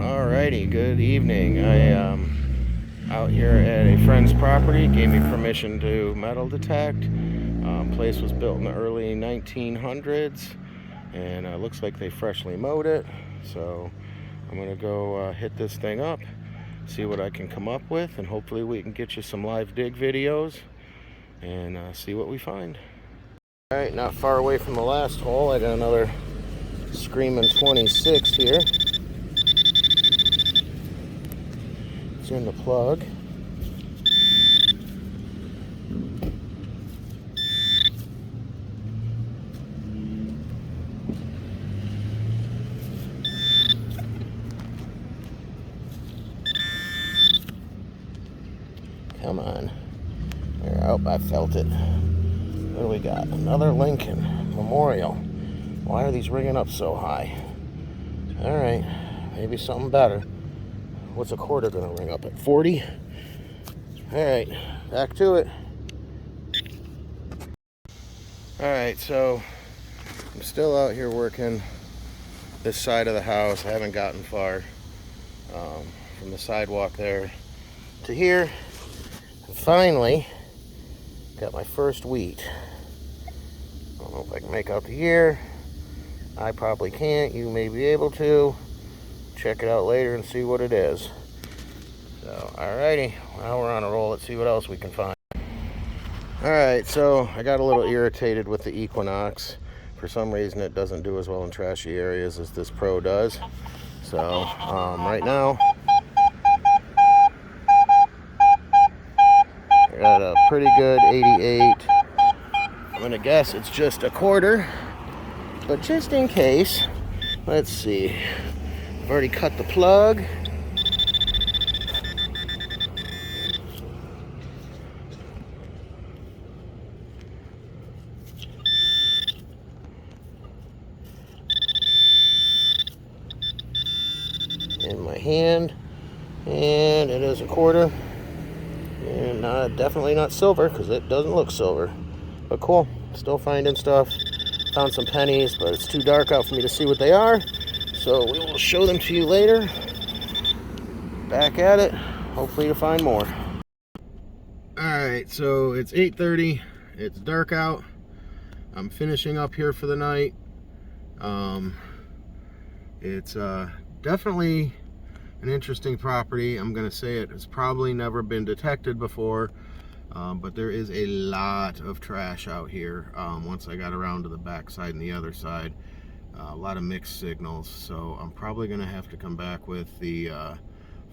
Alrighty, good evening. I out here at a friend's property. Gave me permission to metal detect. Place was built in the early 1900s, and looks like they freshly mowed it. So I'm gonna go hit this thing up, see what I can come up with, and hopefully we can get you some live dig videos and see what we find. Alright, not far away from the last hole, I got another screaming 26 here. It's in the plug. Come on. There, oh, I felt it. What do we got? Another Lincoln Memorial. Why are these ringing up so high? Alright, maybe something better. What's a quarter gonna ring up at? 40? Alright, back to it. Alright, so I'm still out here working this side of the house. I haven't gotten far from the sidewalk there to here. And finally, got my first wheat. I don't know if I can make out the ear. I probably can't. You may be able to. Check it out later and see what it is. So, alrighty. Now we're on a roll. Let's see what else we can find. Alright, so I got a little irritated with the Equinox. For some reason it doesn't do as well in trashy areas as this Pro does. So, right now, I got a pretty good 88. I'm gonna guess it's just a quarter. But just in case, let's see. I've already cut the plug. In my hand, and it is a quarter, and definitely not silver because it doesn't look silver, but cool. Still finding stuff. Found some pennies, but it's too dark out for me to see what they are, so we will show them to you later. Back at it, hopefully to find more. Alright, so it's 8:30, it's dark out. I'm finishing up here for the night. It's definitely an interesting property. I'm gonna say it has probably never been detected before, but there is a lot of trash out here. Once I got around to the back side and the other side, a lot of mixed signals, so I'm probably gonna have to come back with the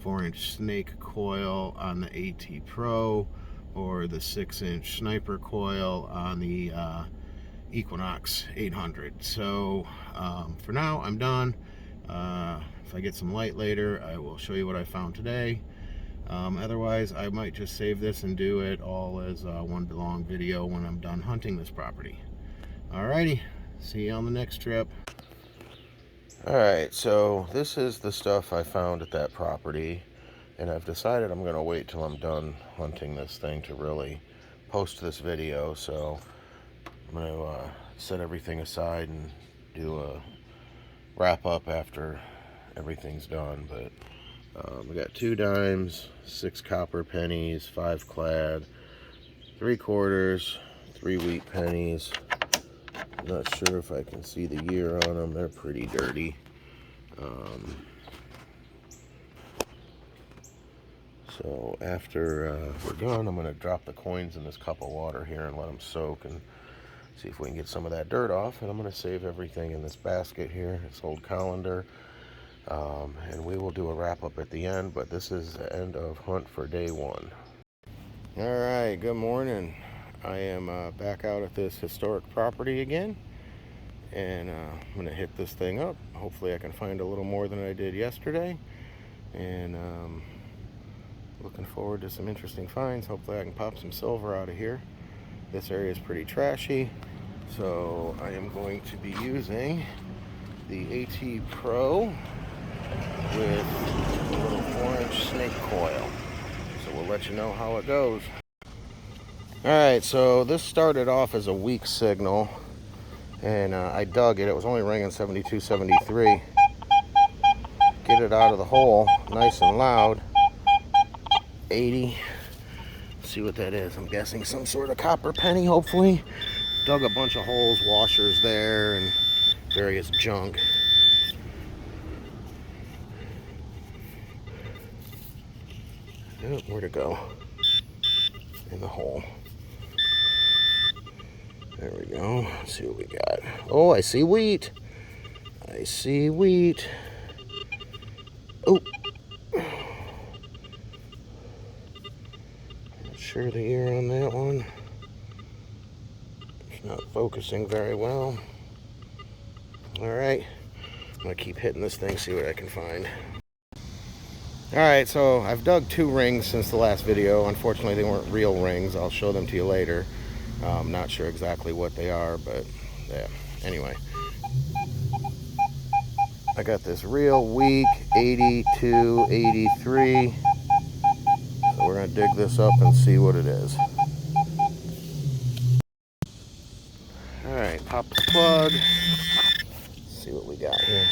4-inch snake coil on the AT Pro or the 6-inch sniper coil on the Equinox 800. So for now I'm done. If I get some light later, I will show you what I found today. Otherwise, I might just save this and do it all as one long video when I'm done hunting this property. Alrighty, see you on the next trip. Alright, so this is the stuff I found at that property, and I've decided I'm going to wait till I'm done hunting this thing to really post this video. So I'm going to set everything aside and do a wrap up after everything's done. But we got 2 dimes, 6 copper pennies, 5 clad, 3 quarters, 3 wheat pennies. I'm not sure if I can see the year on them. They're pretty dirty. So after we're done, I'm going to drop the coins in this cup of water here and let them soak and see if we can get some of that dirt off. And I'm going to save everything in this basket here, this old colander. And we will do a wrap up at the end, but this is the end of hunt for day 1. Alright, good morning. I am back out at this historic property again, and I'm going to hit this thing up. Hopefully I can find a little more than I did yesterday, and looking forward to some interesting finds. Hopefully I can pop some silver out of here. This area is pretty trashy, so I am going to be using the AT Pro with a little 4-inch snake coil. So we'll let you know how it goes. Alright, so this started off as a weak signal, and I dug it. It was only ringing 72, 73. get it out of the hole nice and loud. 80. Let's see what that is. I'm guessing some sort of copper penny, hopefully. Dug a bunch of holes, washers there, and various junk. Oh, where'd it go? In the hole. There we go. Let's see what we got. Oh, I see wheat. I see wheat. Oh. Not sure the ear on that one. It's not focusing very well. Alright. I'm going to keep hitting this thing, see what I can find. Alright, so I've dug 2 rings since the last video. Unfortunately, they weren't real rings. I'll show them to you later. I'm not sure exactly what they are, but yeah. Anyway. I got this real weak 82, 83. So we're going to dig this up and see what it is. Alright, pop the plug. Let's see what we got here.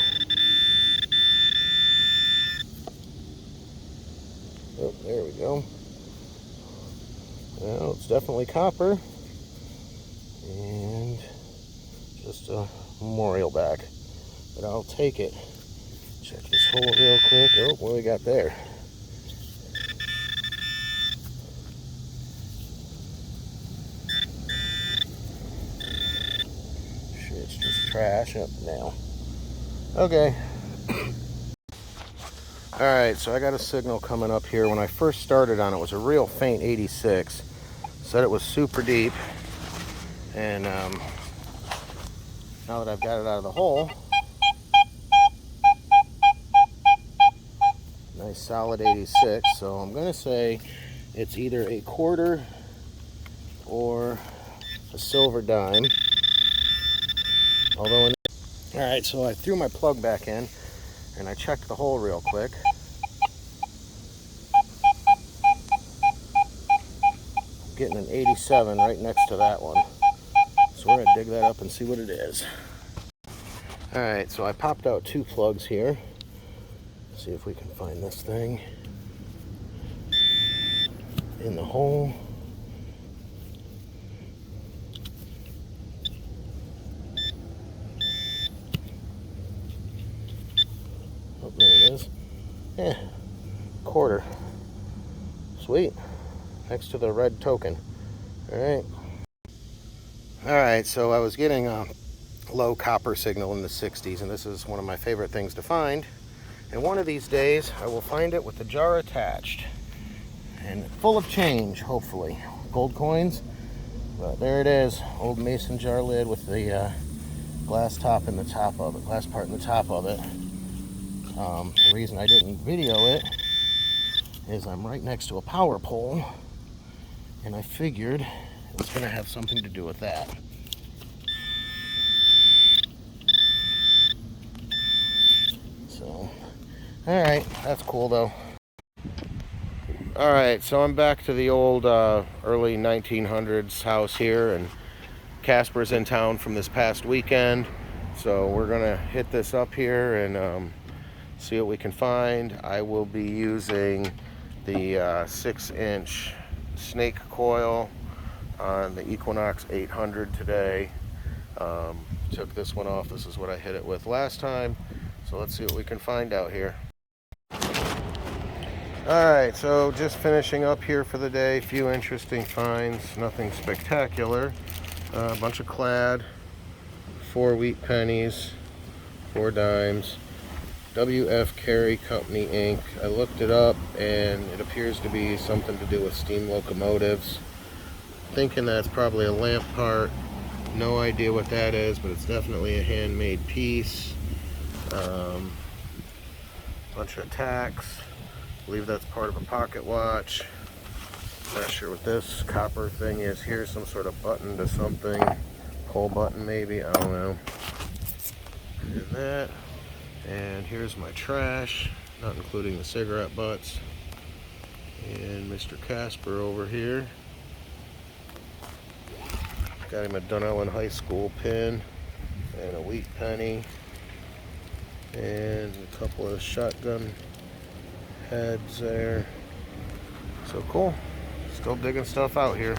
Oh, there we go. Well, it's definitely copper. And just a memorial back. But I'll take it. Check this hole real quick. Oh, what do we got there? Sure, it's just trash. Up now. Okay. Alright, so I got a signal coming up here. When I first started on it, it was a real faint 86. Said it was super deep. And now that I've got it out of the hole, nice solid 86. So I'm going to say it's either a quarter or a silver dime. Although, alright, so I threw my plug back in and I checked the hole real quick. I'm getting an 87 right next to that one. So we're going to dig that up and see what it is. Alright, so I popped out 2 plugs here. See if we can find this thing in the hole. Oh, there it is. Yeah, quarter. Sweet. Next to the red token. Alright. Alright, so I was getting a low copper signal in the 60s, and this is one of my favorite things to find. And one of these days, I will find it with the jar attached. And full of change, hopefully. Gold coins. But there it is. Old mason jar lid with the glass top in the top of it. Glass part in the top of it. The reason I didn't video it is I'm right next to a power pole. And I figured it's going to have something to do with that. So, alright, that's cool though. Alright, so I'm back to the old early 1900s house here, and Casper's in town from this past weekend. So we're going to hit this up here and see what we can find. I will be using the 6-inch snake coil on the Equinox 800 today. Took this one off. This is what I hit it with last time. So let's see what we can find out here. Alright, so just finishing up here for the day. Few interesting finds. Nothing spectacular. A bunch of clad. 4 wheat pennies. 4 dimes. W.F. Carey Company Inc. I looked it up and it appears to be something to do with steam locomotives. Thinking that's probably a lamp part. No idea what that is, but it's definitely a handmade piece. Bunch of tacks. I believe that's part of a pocket watch. Not sure what this copper thing is here. Some sort of button to something. Pull button maybe. I don't know. And that. And here's my trash, not including the cigarette butts. And Mr. Casper over here. Got him a Dunellen High School pin and a wheat penny. And a couple of shotgun heads there. So cool. Still digging stuff out here.